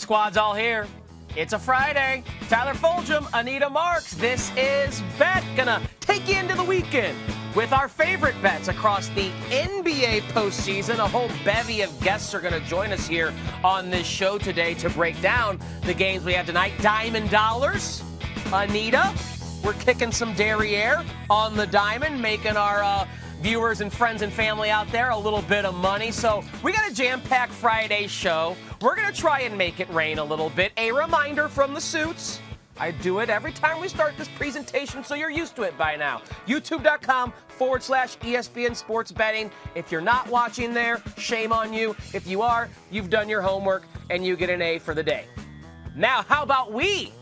Squad's all here. It's a Friday. Tyler Fulghum, Anita Marks. This is Bet. Gonna take you into the weekend with our favorite bets across the NBA postseason. A whole bevy of guests are gonna join us here on this show today to break down the games we have tonight. Diamond Dollars, Anita. We're kicking some derriere on the diamond, making our viewers and friends and family out there a little bit of money. So we got a jam-packed Friday show. We're going to try and make it rain a little bit. A reminder from the suits. I do it every time we start this presentation, so you're used to it by now. YouTube.com/ESPN Sports Betting. If you're not watching there, shame on you. If you are, you've done your homework, and you get an A for the day. Now, how about we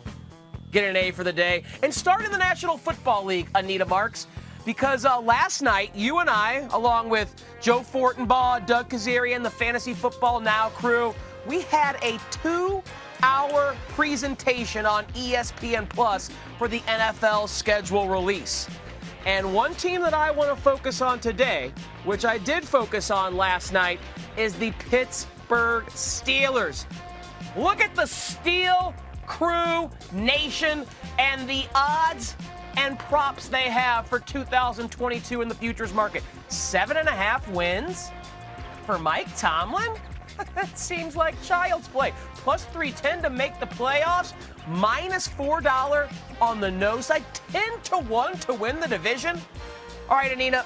get an A for the day and start in the National Football League, Anita Marks? Because last night, you and I, along with Joe Fortenbaugh, Doug Kazarian, the Fantasy Football Now crew, we had a 2-hour presentation on ESPN Plus for the NFL schedule release. And one team that I want to focus on today, which I did focus on last night, is the Pittsburgh Steelers. Look at the Steel Crew Nation and the odds and props they have for 2022 in the futures market. 7.5 wins for Mike Tomlin? That seems like child's play. Plus 310 to make the playoffs. Minus $4 on the no side. 10-1 to win the division. All right, Anita.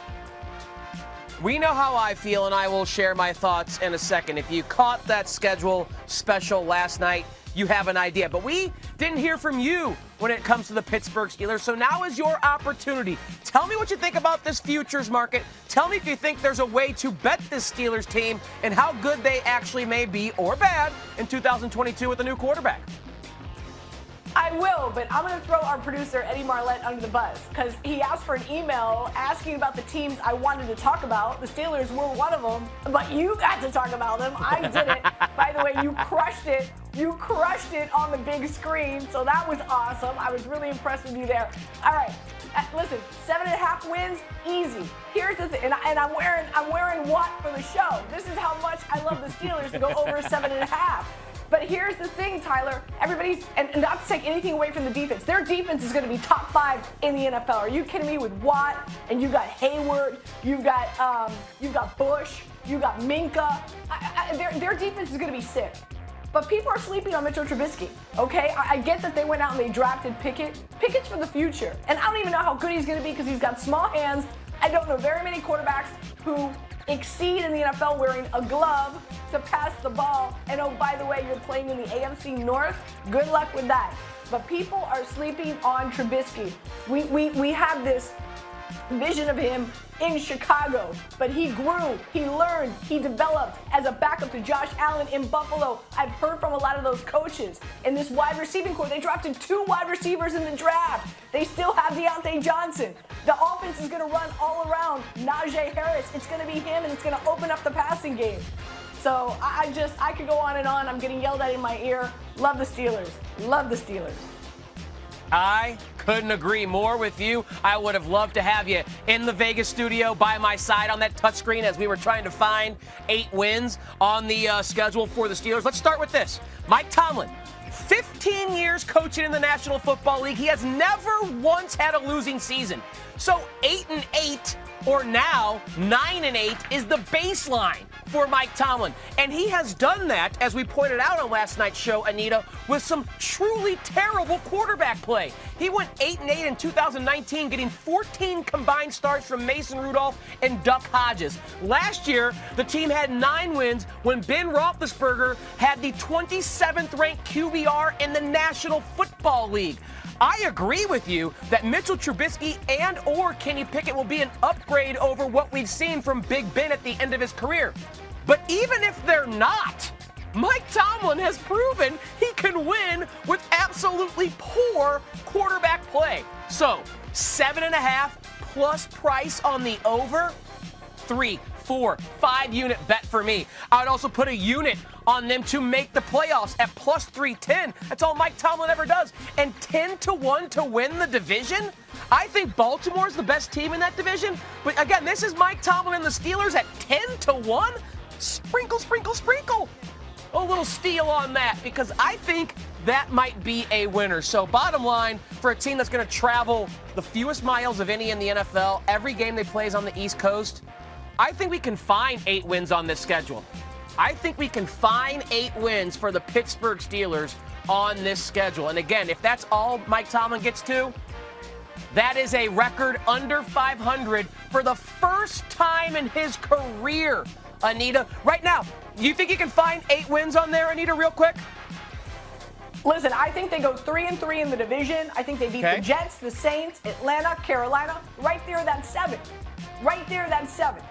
We know how I feel, and I will share my thoughts in a second. If you caught that schedule special last night, you have an idea. But we didn't hear from you when it comes to the Pittsburgh Steelers. So now is your opportunity. Tell me what you think about this futures market. Tell me if you think there's a way to bet this Steelers team and how good they actually may be or bad in 2022 with a new quarterback. I will, but I'm going to throw our producer, Eddie Marlette, under the bus because he asked for an email asking about the teams I wanted to talk about. The Steelers were one of them, but you got to talk about them. I didn't. By the way, you crushed it. You crushed it on the big screen, so that was awesome. I was really impressed with you there. All right, listen, 7.5 wins, easy. Here's the thing, and I'm wearing what for the show? This is how much I love the Steelers to go over 7.5. But here's the thing, Tyler. Everybody's, and not to take anything away from the defense, their defense is going to be top 5 in the NFL. Are you kidding me? With Watt, and you got Hayward, you've got Bush, you got Minka. Their defense is going to be sick. But people are sleeping on Mitchell Trubisky, okay? I get that they went out and they drafted Pickett. Pickett's for the future. And I don't even know how good he's going to be because he's got small hands. I don't know very many quarterbacks who exceed in the NFL wearing a glove to pass the ball. And oh, by the way, you're playing in the AFC North. Good luck with that. But people are sleeping on Trubisky. We have this vision of him in Chicago, but he grew, he learned, he developed as a backup to Josh Allen in Buffalo. I've heard from a lot of those coaches. In this wide receiving core, they drafted 2 wide receivers in the draft. They still have Deontay Johnson. The offense is going to run all around Najee Harris. It's going to be him, and it's going to open up the passing game. So I could go on and on. I'm getting yelled at in my ear. Love the Steelers. Love the Steelers. I couldn't agree more with you. I would have loved to have you in the Vegas studio by my side on that touchscreen as we were trying to find 8 wins on the schedule for the Steelers. Let's start with this. Mike Tomlin, 15 years coaching in the National Football League. He has never once had a losing season. So 8-8 or now 9-8 is the baseline for Mike Tomlin. And he has done that, as we pointed out on last night's show, Anita, with some truly terrible quarterback play. He went 8-8 in 2019, getting 14 combined starts from Mason Rudolph and Duck Hodges. Last year, the team had 9 wins when Ben Roethlisberger had the 27th ranked QBR in the National Football League. I agree with you that Mitchell Trubisky and or Kenny Pickett will be an upgrade over what we've seen from Big Ben at the end of his career. But even if they're not, Mike Tomlin has proven he can win with absolutely poor quarterback play. So 7.5 plus price on the over, 3, 4, 5 unit bet for me. I would also put a unit on them to make the playoffs at plus 310. That's all Mike Tomlin ever does. And 10-1 to win the division? I think Baltimore's the best team in that division. But again, this is Mike Tomlin and the Steelers at 10-1. Sprinkle, sprinkle, sprinkle. a little steal on that because I think that might be a winner. So bottom line, for a team that's going to travel the fewest miles of any in the NFL, every game they play is on the East Coast, I think we can find 8 wins on this schedule. I think we can find 8 wins for the Pittsburgh Steelers on this schedule. And again, if that's all Mike Tomlin gets to, that is a record under 500 for the first time in his career, Anita. Right now, you think you can find 8 wins on there, Anita, real quick? Listen, I think they go 3-3 in the division. I think they beat the Jets, the Saints, Atlanta, Carolina. Right there, that's 7. Right there, that's 7.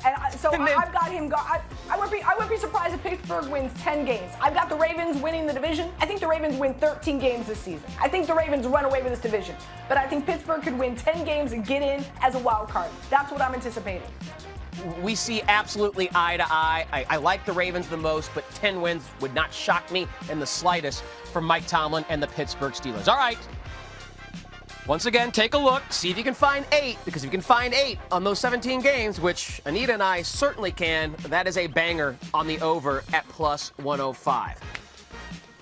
And I've got him. I wouldn't be surprised if Pittsburgh wins 10 games. I've got the Ravens winning the division. I think the Ravens win 13 games this season. I think the Ravens run away with this division. But I think Pittsburgh could win 10 games and get in as a wild card. That's what I'm anticipating. We see absolutely eye to eye. I like the Ravens the most, but 10 wins would not shock me in the slightest from Mike Tomlin and the Pittsburgh Steelers. All right. Once again, take a look, see if you can find 8, because if you can find 8 on those 17 games, which Anita and I certainly can, that is a banger on the over at plus 105.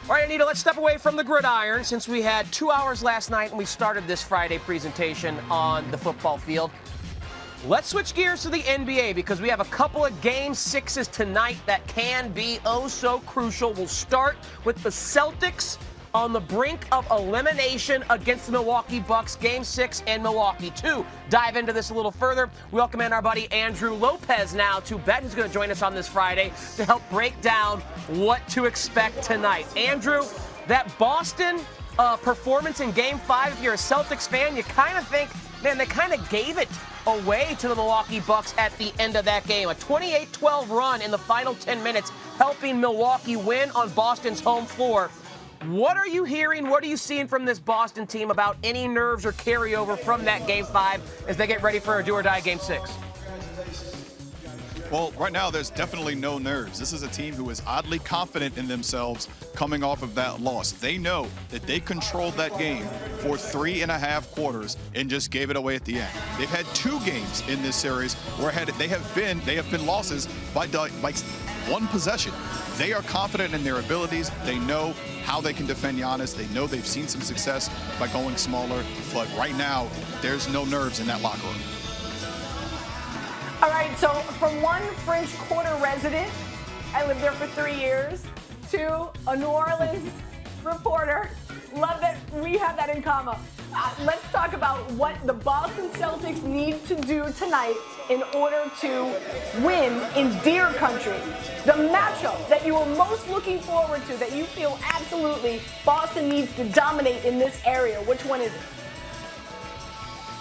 All right, Anita, let's step away from the gridiron since we had 2 hours last night and we started this Friday presentation on the football field. Let's switch gears to the NBA because we have a couple of Game 6s tonight that can be oh so crucial. We'll start with the Celtics on the brink of elimination against the Milwaukee Bucks, Game 6 in Milwaukee. To dive into this a little further, we welcome in our buddy Andrew Lopez now to bet, who's going to join us on this Friday to help break down what to expect tonight. Andrew, that Boston performance in Game 5, if you're a Celtics fan, you kind of think, man, they kind of gave it away to the Milwaukee Bucks at the end of that game. A 28-12 run in the final 10 minutes, helping Milwaukee win on Boston's home floor. What are you hearing? What are you seeing from this Boston team about any nerves or carryover from that Game 5 as they get ready for a do-or-die Game 6? Well, right now, there's definitely no nerves. This is a team who is oddly confident in themselves coming off of that loss. They know that they controlled that game for 3.5 quarters and just gave it away at the end. They've had 2 games in this series where they have been losses by 1 possession. They are confident in their abilities. They know how they can defend Giannis. They know they've seen some success by going smaller. But right now, there's no nerves in that locker room. All right, so from one French Quarter resident, I lived there for 3 years, to a New Orleans reporter. Love that we have that in common. Let's talk about what the Boston Celtics need to do tonight in order to win in Deer Country. The matchup that you are most looking forward to, that you feel absolutely Boston needs to dominate in this area. Which one is it?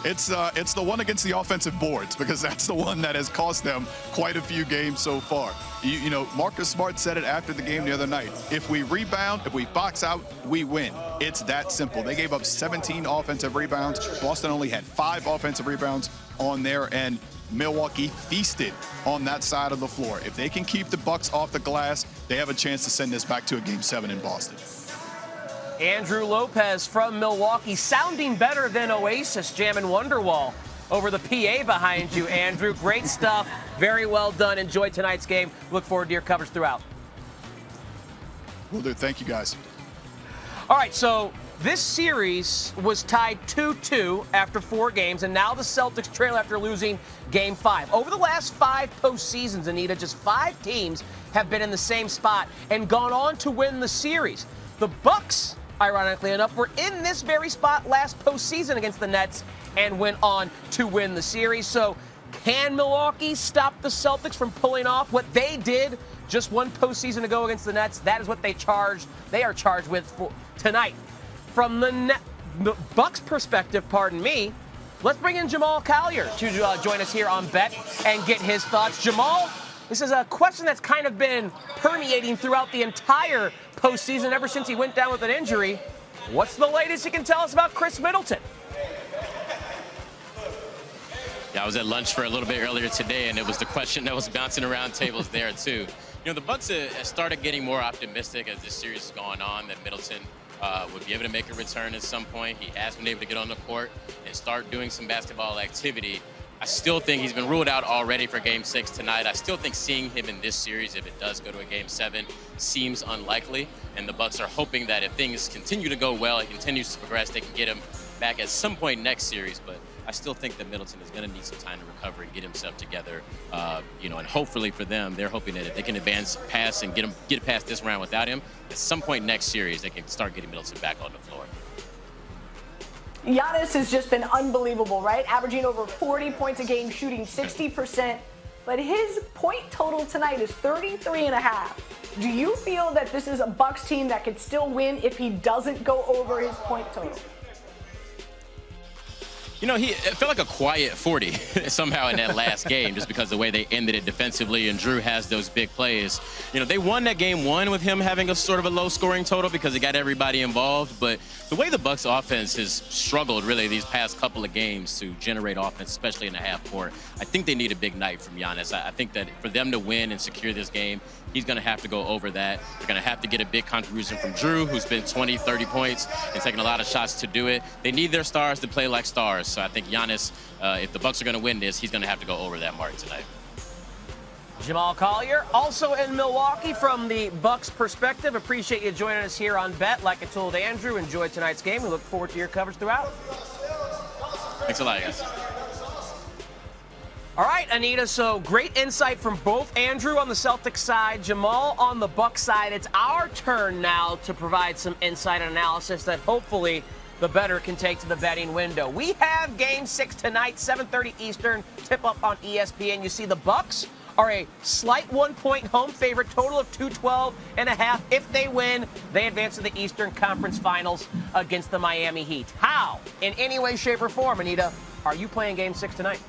It's the one against the offensive boards, because that's the one that has cost them quite a few games so far. You know, Marcus Smart said it after the game the other night. If we rebound, if we box out, we win. It's that simple. They gave up 17 offensive rebounds. Boston only had 5 offensive rebounds on their end. Milwaukee feasted on that side of the floor. If they can keep the Bucks off the glass, they have a chance to send this back to a Game 7 in Boston. Andrew Lopez from Milwaukee, sounding better than Oasis jamming Wonderwall over the PA behind you, Andrew. Great stuff. Very well done. Enjoy tonight's game. Look forward to your coverage throughout. Will do. Thank you, guys. All right, so this series was tied 2-2 after 4 games, and now the Celtics trail after losing Game 5. Over the last 5 postseasons, Anita, just 5 teams have been in the same spot and gone on to win the series. The Bucks, ironically enough, were in this very spot last postseason against the Nets and went on to win the series. So can Milwaukee stop the Celtics from pulling off what they did just 1 postseason ago against the Nets? That is what they are charged with for tonight. From the Bucks perspective, pardon me, let's bring in Jamal Collier to join us here on Bet and get his thoughts. Jamal, this is a question that's kind of been permeating throughout the entire postseason ever since he went down with an injury. What's the latest you can tell us about Chris Middleton? Yeah, I was at lunch for a little bit earlier today, and it was the question that was bouncing around tables there, too. You know, the Bucks have started getting more optimistic as this series is going on that Middleton would be able to make a return at some point. He has been able to get on the court and start doing some basketball activity. I still think he's been ruled out already for Game 6 tonight. I still think seeing him in this series, if it does go to a Game 7, seems unlikely. And the Bucks are hoping that if things continue to go well, he continues to progress, they can get him back at some point next series. But I still think that Middleton is going to need some time to recover and get himself together. And hopefully for them, they're hoping that if they can advance past and get past this round without him, at some point next series, they can start getting Middleton back on the floor. Giannis has just been unbelievable, right? Averaging over 40 points a game, shooting 60%. But his point total tonight is 33.5. Do you feel that this is a Bucks team that could still win if he doesn't go over his point total? It felt like a quiet 40 somehow in that last game just because the way they ended it defensively, and Drew has those big plays. They won that game 1 with him having a sort of a low scoring total because he got everybody involved. But the way the Bucks offense has struggled really these past couple of games to generate offense, especially in the half court, I think they need a big night from Giannis. I think that for them to win and secure this game, he's going to have to go over that. They're going to have to get a big contribution from Drew, who's been 20, 30 points and taking a lot of shots to do it. They need their stars to play like stars. So I think Giannis, if the Bucks are going to win this, he's going to have to go over that mark tonight. Jamal Collier, also in Milwaukee from the Bucks perspective. Appreciate you joining us here on Bet. Like I told Andrew, enjoy tonight's game. We look forward to your coverage throughout. Thanks a lot, guys. All right, Anita, so great insight from both Andrew on the Celtics side, Jamal on the Bucks side. It's our turn now to provide some insight and analysis that hopefully the bettor can take to the betting window. We have Game 6 tonight, 7:30 Eastern, tip-up on ESPN. You see the Bucks are a slight 1-point home favorite, total of 212.5. If they win, they advance to the Eastern Conference Finals against the Miami Heat. How? In any way, shape, or form, Anita, are you playing Game 6 tonight?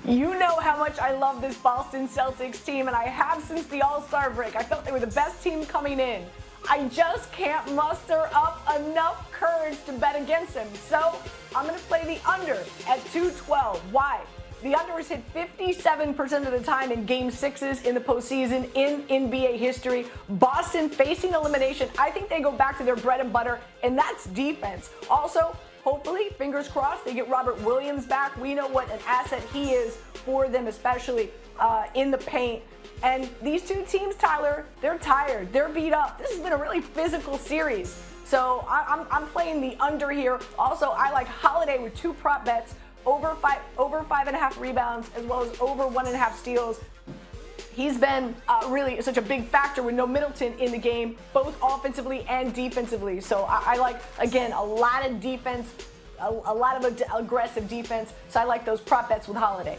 You know how much I love this Boston Celtics team, and I have since the All-Star break. I felt they were the best team coming in. I just can't muster up enough courage to bet against them. So I'm going to play the under at 212. Why? The under has hit 57% of the time in Game 6s in the postseason in NBA history. Boston facing elimination. I think they go back to their bread and butter, and that's defense. Also, hopefully, fingers crossed, they get Robert Williams back. We know what an asset he is for them, especially in the paint. And these two teams, Tyler, they're tired. They're beat up. This has been a really physical series. So I'm playing the under here. Also, I like Holiday with 2 prop bets, over 5.5 rebounds, as well as over 1.5 steals. He's been really such a big factor with no Middleton in the game, both offensively and defensively. So I like, again, a lot of defense, a lot of aggressive defense. So I like those prop bets with Holiday.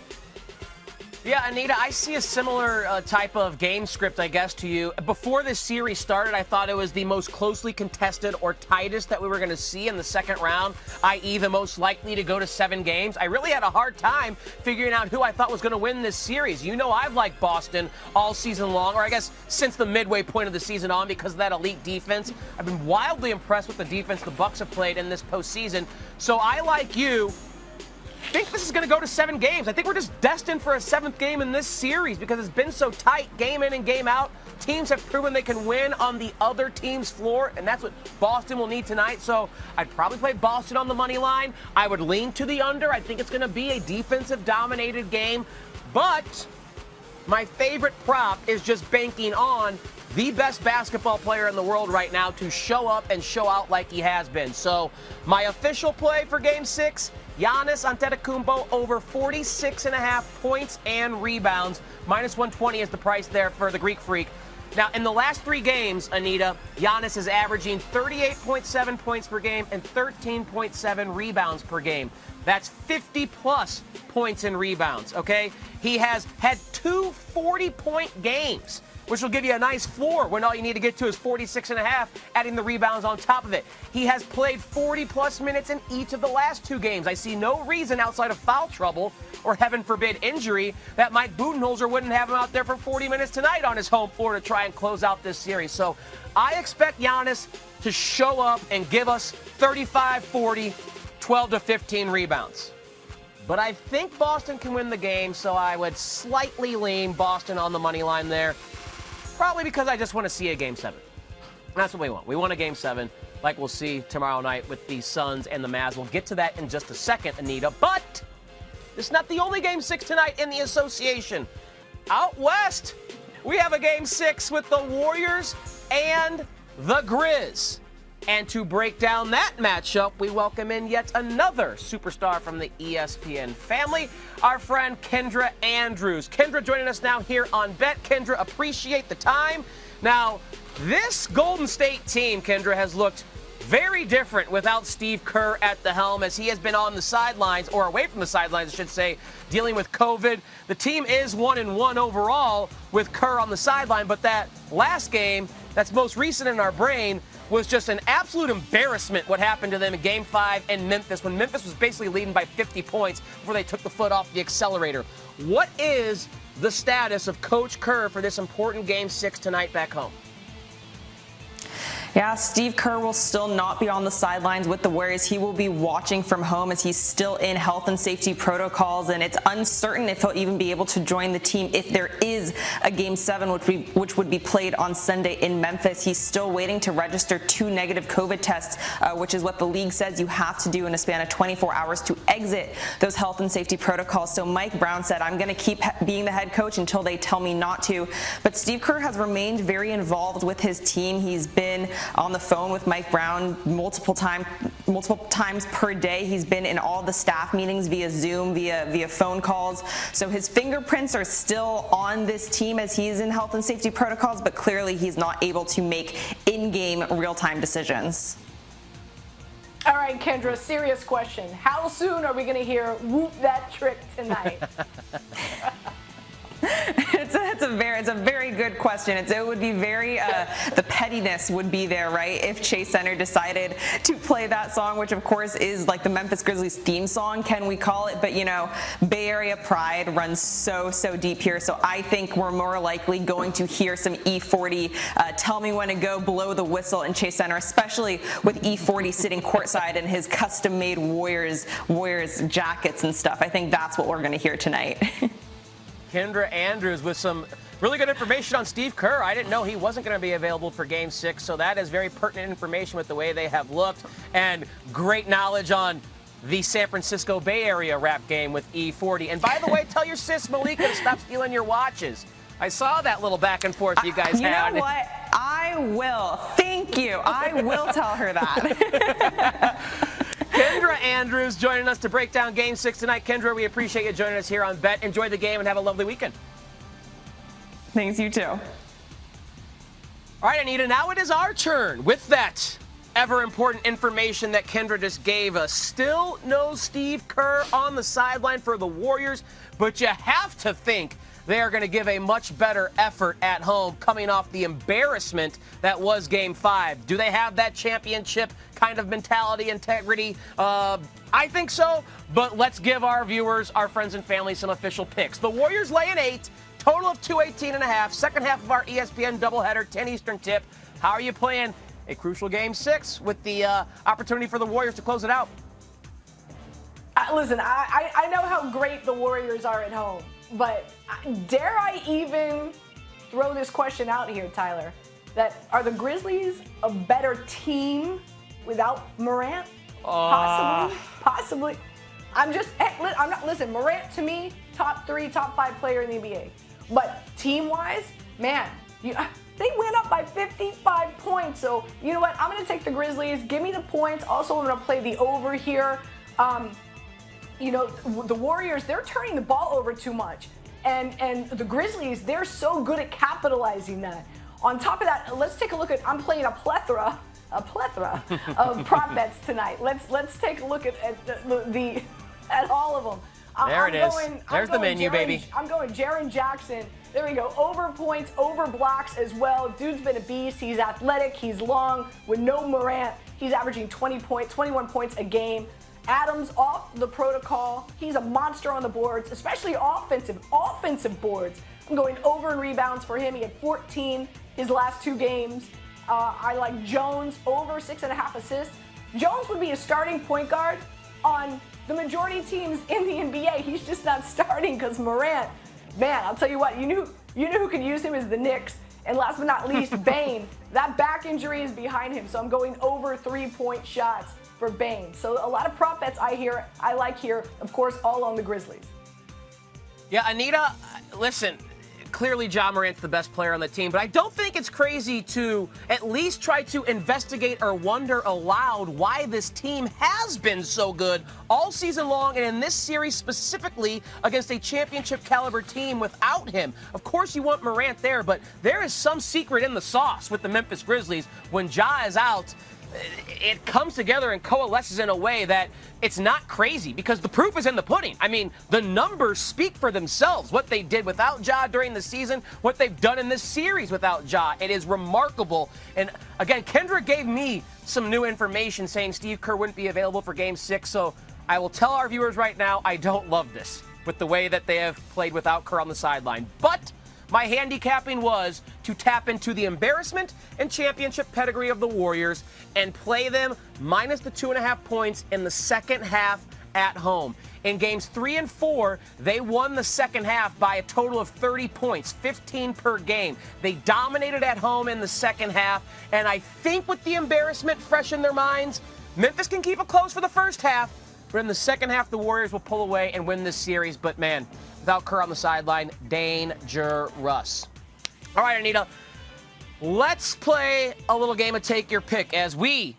Yeah, Anita, I see a similar type of game script, I guess, to you. Before this series started, I thought it was the most closely contested or tightest that we were going to see in the second round, i.e. the most likely to go to 7 games. I really had a hard time figuring out who I thought was going to win this series. You know I've liked Boston all season long, or I guess since the midway point of the season on because of that elite defense. I've been wildly impressed with the defense the Bucks have played in this postseason. So I, like you, think this is going to go to 7 games. I think we're just destined for a 7th game in this series because it's been so tight, game in and game out. Teams have proven they can win on the other team's floor, and that's what Boston will need tonight. So I'd probably play Boston on the money line. I would lean to the under. I think it's going to be a defensive-dominated game. But my favorite prop is just banking on the best basketball player in the world right now to show up and show out like he has been. So my official play for Game 6, Giannis Antetokounmpo over 46.5 points and rebounds. -120 is the price there for the Greek Freak. Now, in the last 3 games, Anita, Giannis is averaging 38.7 points per game and 13.7 rebounds per game. That's 50-plus points and rebounds, okay? He has had 2 40-point games, which will give you a nice floor when all you need to get to is 46.5, adding the rebounds on top of it. He has played 40-plus minutes in each of the last 2 games. I see no reason outside of foul trouble or, heaven forbid, injury that Mike Budenholzer wouldn't have him out there for 40 minutes tonight on his home floor to try and close out this series. So I expect Giannis to show up and give us 35, 40, 12 to 15 rebounds. But I think Boston can win the game, so I would slightly lean Boston on the money line there. Probably because I just want to see a Game 7. That's what we want. We want a Game 7, like we'll see tomorrow night with the Suns and the Mavs. We'll get to that in just a second, Anita. But It's not the only Game 6 tonight in the association. Out west, we have a Game 6 with the Warriors and the Grizz. And to break down that matchup, we welcome in yet another superstar from the ESPN family, our friend Kendra Andrews. Kendra joining us now here on Bet. Kendra, appreciate the time. Now, this Golden State team, Kendra, has looked very different without Steve Kerr at the helm, as he has been on the sidelines, or away from the sidelines, I should say, dealing with COVID. The team is 1-1 overall with Kerr on the sideline, but that last game that's most recent in our brain was just an absolute embarrassment what happened to them in Game 5 in Memphis, when Memphis was basically leading by 50 points before they took the foot off the accelerator. What is the status of Coach Kerr for this important Game 6 tonight back home? Yeah, Steve Kerr will still not be on the sidelines with the Warriors. He will be watching from home as he's still in health and safety protocols, and it's uncertain if he'll even be able to join the team if there is a Game 7, which would be played on Sunday in Memphis. He's still waiting to register 2 negative COVID tests, which is what the league says you have to do in a span of 24 hours to exit those health and safety protocols. So Mike Brown said, I'm going to keep being the head coach until they tell me not to. But Steve Kerr has remained very involved with his team. He's been on the phone with Mike Brown multiple times per day. He's been in all the staff meetings via Zoom, via phone calls. So his fingerprints are still on this team as he's in health and safety protocols, but clearly he's not able to make in-game real-time decisions. All right, Kendra, serious question. How soon are we going to hear whoop that trick tonight? It's a very good question. It would be very, the pettiness would be there, right? If Chase Center decided to play that song, which of course is like the Memphis Grizzlies theme song, can we call it? But you know, Bay Area pride runs so deep here. So I think we're more likely going to hear some E40, tell me when to go, blow the whistle in Chase Center, especially with E40 sitting courtside in his custom-made Warriors jackets and stuff. I think that's what we're going to hear tonight. Kendra Andrews with some really good information on Steve Kerr. I didn't know he wasn't going to be available for Game 6, so that is very pertinent information with the way they have looked, and great knowledge on the San Francisco Bay Area rap game with E40. And by the way, tell your sis Malika to stop stealing your watches. I saw that little back and forth you guys had. You know what? I will. Thank you. I will tell her that. Kendra Andrews joining us to break down Game 6 tonight. Kendra, we appreciate you joining us here on Bet. Enjoy the game and have a lovely weekend. Thanks, you too. All right, Anita, now it is our turn with that ever-important information that Kendra just gave us. Still no Steve Kerr on the sideline for the Warriors, but you have to think they are going to give a much better effort at home coming off the embarrassment that was Game 5. Do they have that championship kind of mentality, integrity? I think so, but let's give our viewers, our friends and family, some official picks. The Warriors lay an 8, total of 218.5, second half of our ESPN doubleheader, 10 Eastern tip. How are you playing a crucial Game 6 with the opportunity for the Warriors to close it out? Listen, I know how great the Warriors are at home, but dare I even throw this question out here, Tyler, that are the Grizzlies a better team without Morant? Possibly. Listen, Morant to me, top 3, top 5 player in the NBA. But team-wise, man, they went up by 55 points. So, you know what? I'm going to take the Grizzlies. Give me the points. Also, I'm going to play the over here. You know, the Warriors, they're turning the ball over too much. And the Grizzlies, they're so good at capitalizing that. On top of that, let's take a look at, I'm playing a plethora of prop bets tonight. Let's take a look at all of them. There's the menu, baby. I'm going Jaren Jackson. There we go. Over points, over blocks as well. Dude's been a beast. He's athletic. He's long. With no Morant, he's averaging 21 points a game. Adams off the protocol. He's a monster on the boards, especially offensive boards. I'm going over in rebounds for him. He had 14 his last 2 games. I like Jones over 6.5 assists. Jones would be a starting point guard on the majority teams in the NBA. He's just not starting because Morant. Man, I'll tell you what. You knew who could use him is the Knicks. And last but not least, Bane. That back injury is behind him, so I'm going over 3-point shots. for Bane. So a lot of prop bets I like here, of course, all on the Grizzlies. Yeah, Anita, listen, clearly Ja Morant's the best player on the team, but I don't think it's crazy to at least try to investigate or wonder aloud why this team has been so good all season long and in this series specifically against a championship caliber team without him. Of course you want Morant there, but there is some secret in the sauce with the Memphis Grizzlies. When Ja is out, it comes together and coalesces in a way that it's not crazy because the proof is in the pudding. I mean, the numbers speak for themselves. What they did without Ja during the season, what they've done in this series without Ja, it is remarkable. And again, Kendra gave me some new information saying Steve Kerr wouldn't be available for Game 6. So I will tell our viewers right now, I don't love this with the way that they have played without Kerr on the sideline. But my handicapping was to tap into the embarrassment and championship pedigree of the Warriors and play them minus the 2.5 points in the second half at home. In games 3 and 4, they won the second half by a total of 30 points, 15 per game. They dominated at home in the second half, and I think with the embarrassment fresh in their minds, Memphis can keep it close for the first half, but in the second half, the Warriors will pull away and win this series. But man, without Kerr on the sideline, dangerous. All right, Anita, let's play a little game of Take Your Pick as we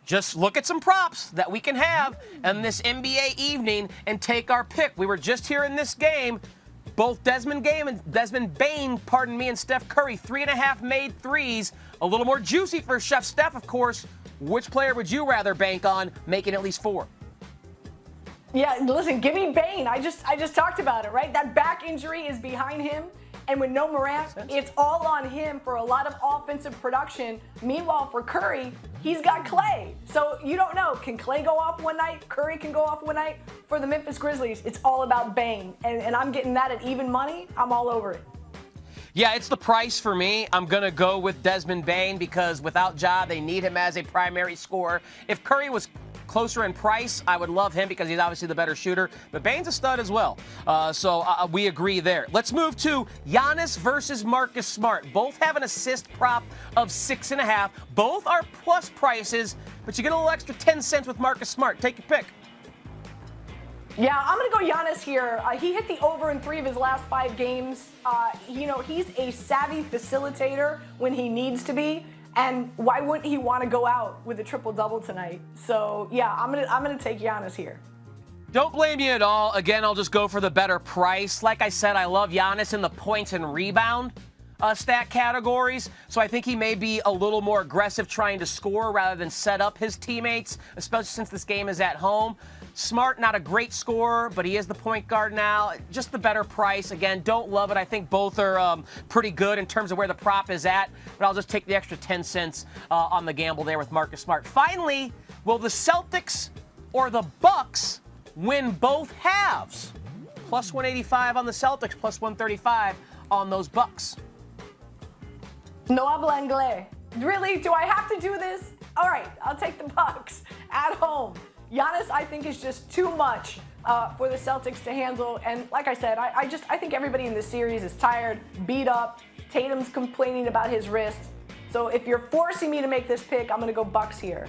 just look at some props that we can have in this NBA evening and take our pick. We were just here in this game. Both Desmond Bain, and Steph Curry, 3.5 made threes. A little more juicy for Chef Steph, of course. Which player would you rather bank on making at least 4? Yeah, listen, give me Bane. I just talked about it, right? That back injury is behind him. And with no Morant, it's all on him for a lot of offensive production. Meanwhile, for Curry, he's got Clay. So you don't know. Can Clay go off one night? Curry can go off one night? For the Memphis Grizzlies, it's all about Bane. And I'm getting that at even money. I'm all over it. Yeah, it's the price for me. I'm going to go with Desmond Bain because without Ja, they need him as a primary scorer. If Curry was closer in price, I would love him because he's obviously the better shooter. But Bain's a stud as well. So we agree there. Let's move to Giannis versus Marcus Smart. Both have an assist prop of 6.5. Both are plus prices, but you get a little extra 10 cents with Marcus Smart. Take your pick. Yeah, I'm going to go Giannis here. He hit the over in 3 of his last 5 games. He's a savvy facilitator when he needs to be. And why wouldn't he want to go out with a triple-double tonight? So, yeah, I'm gonna take Giannis here. Don't blame you at all. Again, I'll just go for the better price. Like I said, I love Giannis in the points and rebound stat categories. So I think he may be a little more aggressive trying to score rather than set up his teammates, especially since this game is at home. Smart, not a great scorer, but he is the point guard now. Just the better price. Again, don't love it. I think both are pretty good in terms of where the prop is at, but I'll just take the extra 10 cents on the gamble there with Marcus Smart. Finally, will the Celtics or the Bucks win both halves? Plus 185 on the Celtics, plus 135 on those Bucks. No habla inglés. Really? Do I have to do this? All right, I'll take the Bucks at home. Giannis, I think, is just too much for the Celtics to handle. And like I said, I think everybody in this series is tired, beat up. Tatum's complaining about his wrist. So if you're forcing me to make this pick, I'm going to go Bucks here.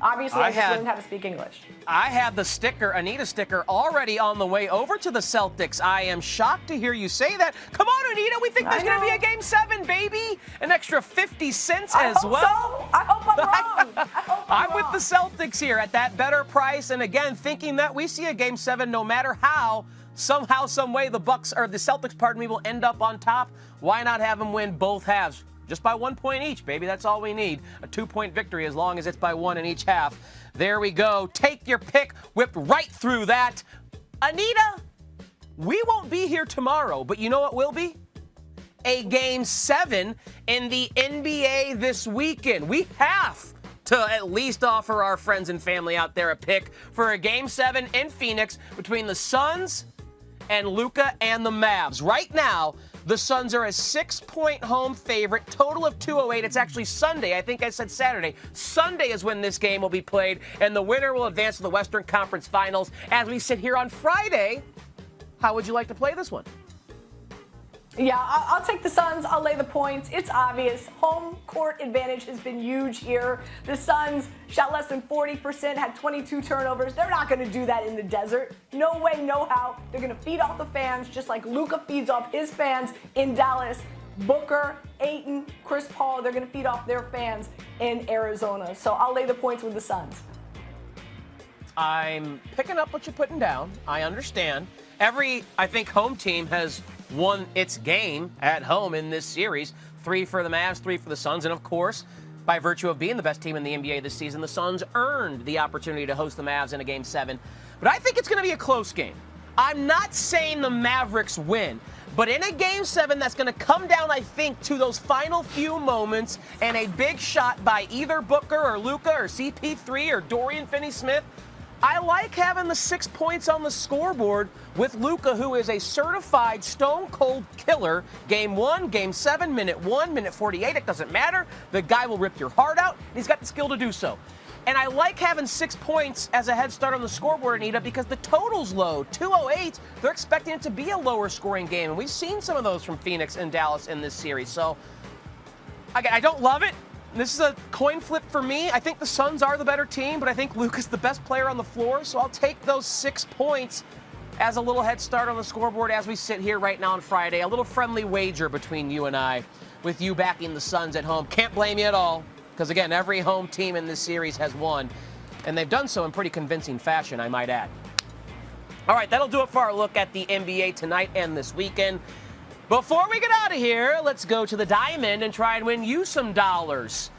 Obviously, I just learned how to speak English. I had the sticker, Anita sticker, already on the way over to the Celtics. I am shocked to hear you say that. Come on, Anita, we think there's going to be a Game 7, baby. An extra 50 cents as well. I hope I'm wrong. I'm with the Celtics here at that better price. And again, thinking that we see a Game 7 no matter how, somehow, some way, the Celtics, will end up on top. Why not have them win both halves? Just by 1 point each, baby. That's all we need. A 2-point victory as long as it's by 1 in each half. There we go. Take your pick. Whipped right through that. Anita, we won't be here tomorrow, but you know what will be? A Game 7 in the NBA this weekend. We have to at least offer our friends and family out there a pick for a Game 7 in Phoenix between the Suns and Luka and the Mavs. Right now, the Suns are a 6-point home favorite, total of 208. It's actually Sunday. I think I said Saturday. Sunday is when this game will be played, and the winner will advance to the Western Conference Finals. As we sit here on Friday, how would you like to play this one? Yeah, I'll take the Suns. I'll lay the points. It's obvious. Home court advantage has been huge here. The Suns shot less than 40%, had 22 turnovers. They're not going to do that in the desert. No way, no how. They're going to feed off the fans just like Luka feeds off his fans in Dallas. Booker, Ayton, Chris Paul, they're going to feed off their fans in Arizona. So I'll lay the points with the Suns. I'm picking up what you're putting down. I understand. Every, I think, home team has won its game at home in this series. 3 for the Mavs, 3 for the Suns. And, of course, by virtue of being the best team in the NBA this season, the Suns earned the opportunity to host the Mavs in a Game 7. But I think it's going to be a close game. I'm not saying the Mavericks win, but in a Game 7 that's going to come down, I think, to those final few moments and a big shot by either Booker or Luka or CP3 or Dorian Finney-Smith, I like having the 6 points on the scoreboard with Luka, who is a certified stone-cold killer. Game 1, Game 7, minute 1, minute 48, it doesn't matter. The guy will rip your heart out, and he's got the skill to do so. And I like having 6 points as a head start on the scoreboard, Anita, because the total's low. 208, they're expecting it to be a lower scoring game. And we've seen some of those from Phoenix and Dallas in this series. So, again, I don't love it. This is a coin flip for me. I think the Suns are the better team, but I think Luka's the best player on the floor. So I'll take those 6 points as a little head start on the scoreboard as we sit here right now on Friday. A little friendly wager between you and I, with you backing the Suns at home. Can't blame you at all. Because, again, every home team in this series has won, and they've done so in pretty convincing fashion, I might add. All right, that'll do it for our look at the NBA tonight and this weekend. Before we get out of here, let's go to the Diamond and try and win you some dollars.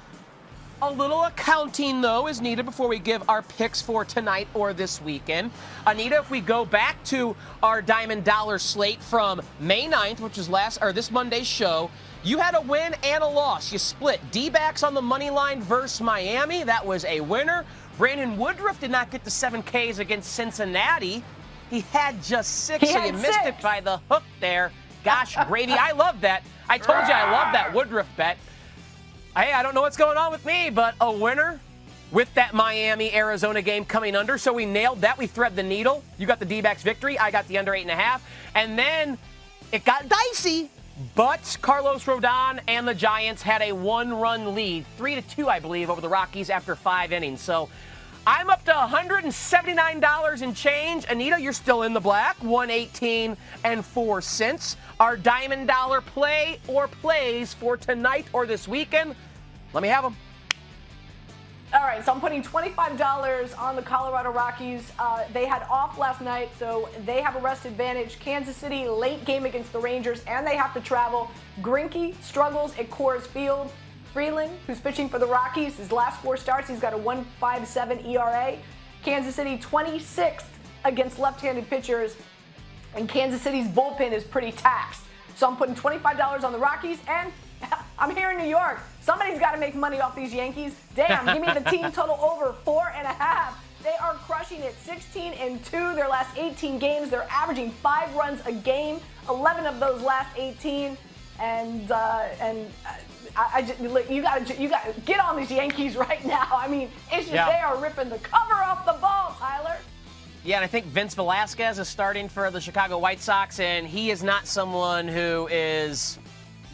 A little accounting, though, is needed before we give our picks for tonight or this weekend. Anita, if we go back to our Diamond Dollar slate from May 9th, which is this Monday's show, you had a win and a loss. You split D-backs on the money line versus Miami. That was a winner. Brandon Woodruff did not get the 7 Ks against Cincinnati. He had just 6, so you missed it by the hook there. Gosh, gravy, I love that. I told you I love that Woodruff bet. Hey, I don't know what's going on with me, but a winner with that Miami-Arizona game coming under. So we nailed that. We thread the needle. You got the D-backs victory. I got the under 8.5. And then it got dicey. But Carlos Rodon and the Giants had a 1-run lead, 3-2, I believe, over the Rockies after 5 innings. So I'm up to $179 and change. Anita, you're still in the black, $118.04. Our Diamond Dollar play or plays for tonight or this weekend. Let me have them. All right, so I'm putting $25 on the Colorado Rockies. They had off last night, so they have a rest advantage. Kansas City, late game against the Rangers, and they have to travel. Greinke struggles at Coors Field. Freeland, who's pitching for the Rockies, his last 4 starts, he's got a 1.57 ERA. Kansas City, 26th against left-handed pitchers, and Kansas City's bullpen is pretty taxed. So I'm putting $25 on the Rockies, and I'm here in New York. Somebody's got to make money off these Yankees. Damn, give me the team total over 4.5. They are crushing it, 16-2 their last 18 games. They're averaging 5 runs a game, 11 of those last 18. You got to get on these Yankees right now. I mean, it's just they are ripping the cover off the ball, Tyler. Yeah, and I think Vince Velasquez is starting for the Chicago White Sox, and he is not someone who is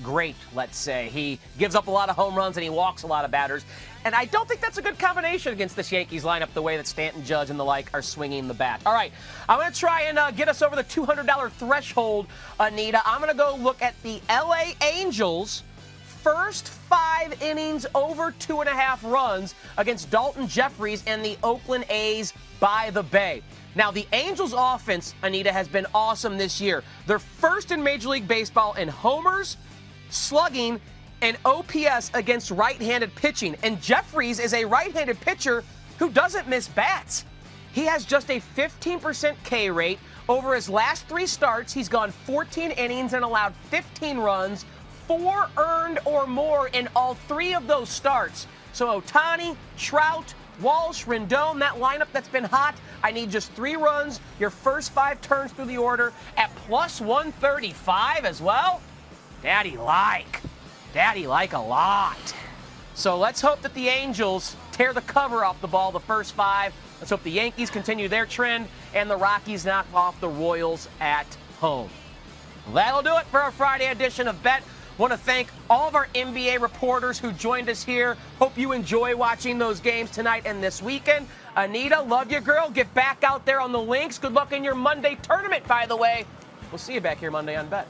great, let's say. He gives up a lot of home runs and he walks a lot of batters. And I don't think that's a good combination against this Yankees lineup, the way that Stanton, Judge, and the like are swinging the bat. All right, I'm going to try and get us over the $200 threshold, Anita. I'm going to go look at the LA Angels' first 5 innings over 2.5 runs against Dalton Jeffries and the Oakland A's by the Bay. Now, the Angels' offense, Anita, has been awesome this year. They're first in Major League Baseball in homers, slugging, and OPS against right-handed pitching. And Jeffries is a right-handed pitcher who doesn't miss bats. He has just a 15% K rate. Over his last 3 starts, he's gone 14 innings and allowed 15 runs, 4 earned or more in all 3 of those starts. So Ohtani, Trout, Walsh, Rendon, that lineup that's been hot, I need just 3 runs, your first 5 turns through the order at plus 135 as well. Daddy like a lot. So let's hope that the Angels tear the cover off the ball the first 5. Let's hope the Yankees continue their trend and the Rockies knock off the Royals at home. That'll do it for our Friday edition of Bet. Want to thank all of our NBA reporters who joined us here. Hope you enjoy watching those games tonight and this weekend. Anita, love you, girl. Get back out there on the links. Good luck in your Monday tournament, by the way. We'll see you back here Monday on Bet.